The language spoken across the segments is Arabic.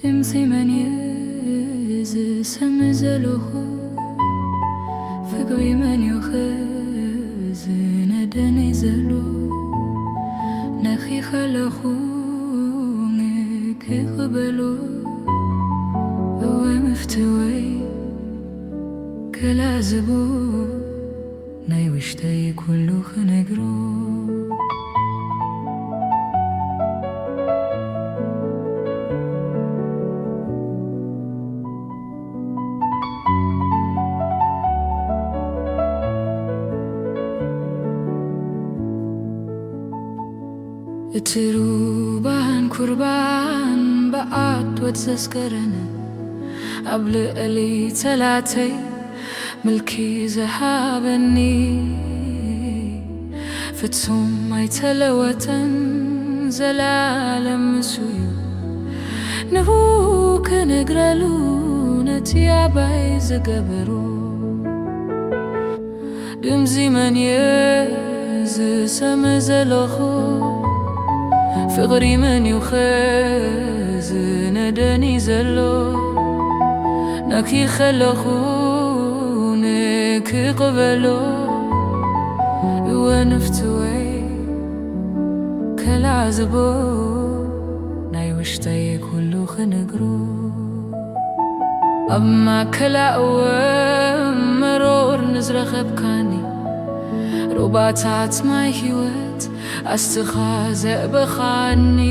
دمسي من يزسم زلوخو فقري من يخز ندني زلو نخي خلخو نكي قبلو هو مفتوي كلازبو ناي وشتاي كلو خنقرو اتروبان كربان بقعد وتذكرنا قبل قلي تلاتي ملكي زهابني فتسوم ما يتلوتن زلالم سويو نهوك نقرالو نتياباي زقبرو دمزي من سمزلخو فقري من يخز ندني زلو نكي خلخو نكي قبلو ونفتوي كالعزبو ناي وشتاي كلو خنقرو أما كلا مرور نزرخ بكاني رباطات ماي هيوت استخازق بخاني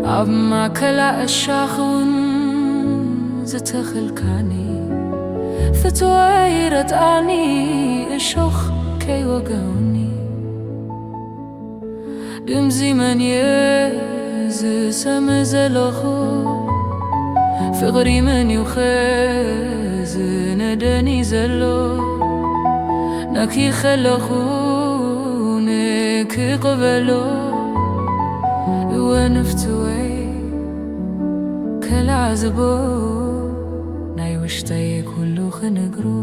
أما كلا الشاخون زتخلكاني فتويرت آني الشوخ كي وقوني دمزي من سمزلخو فقري من يخز ندني زلو نكي خلخو نكي قبلو ونفتوي كالعزبو ناي وشتاي كلو خنقرو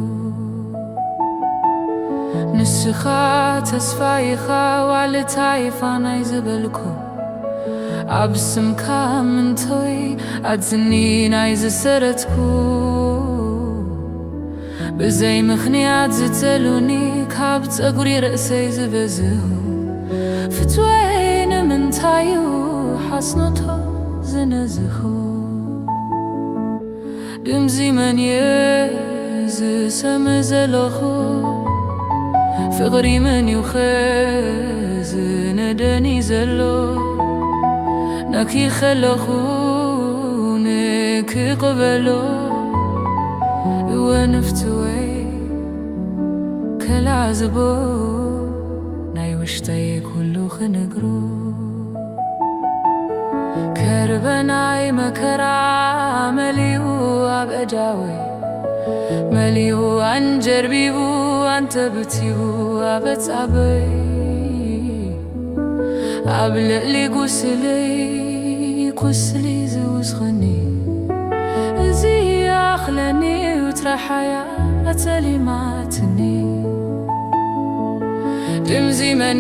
نسخا تسفايخا وعلى تايفا ناي زبلكو عبسم كامن توي عدزني ناي زسرتكو بزي مخنيات زتلوني كاب تقري رأسي زبزهو فتوين من تايو حسنتو زنزخو دمزي من سمزلخو فقري من يخز ندني زلو نكي خلخو نكي قبلو ونفتوي كالعزبو ناي وشتاي كلو خنقرو كربناي مكرا مليو أبجاوي مليو عن جربيبو أنت بتيبو أبتعبي أبلقلي قسلي زوزغني زي أخلني وترحيا أتلي ماتني دمزي من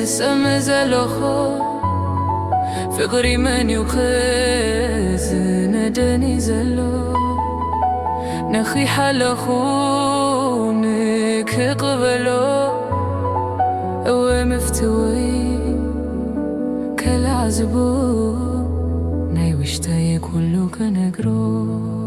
سمزلخو فقري من يخز ندني زلو نخي حلخو نكي قبلو ومفتوي كالعزبو ناي وشتاي كلو كنقرو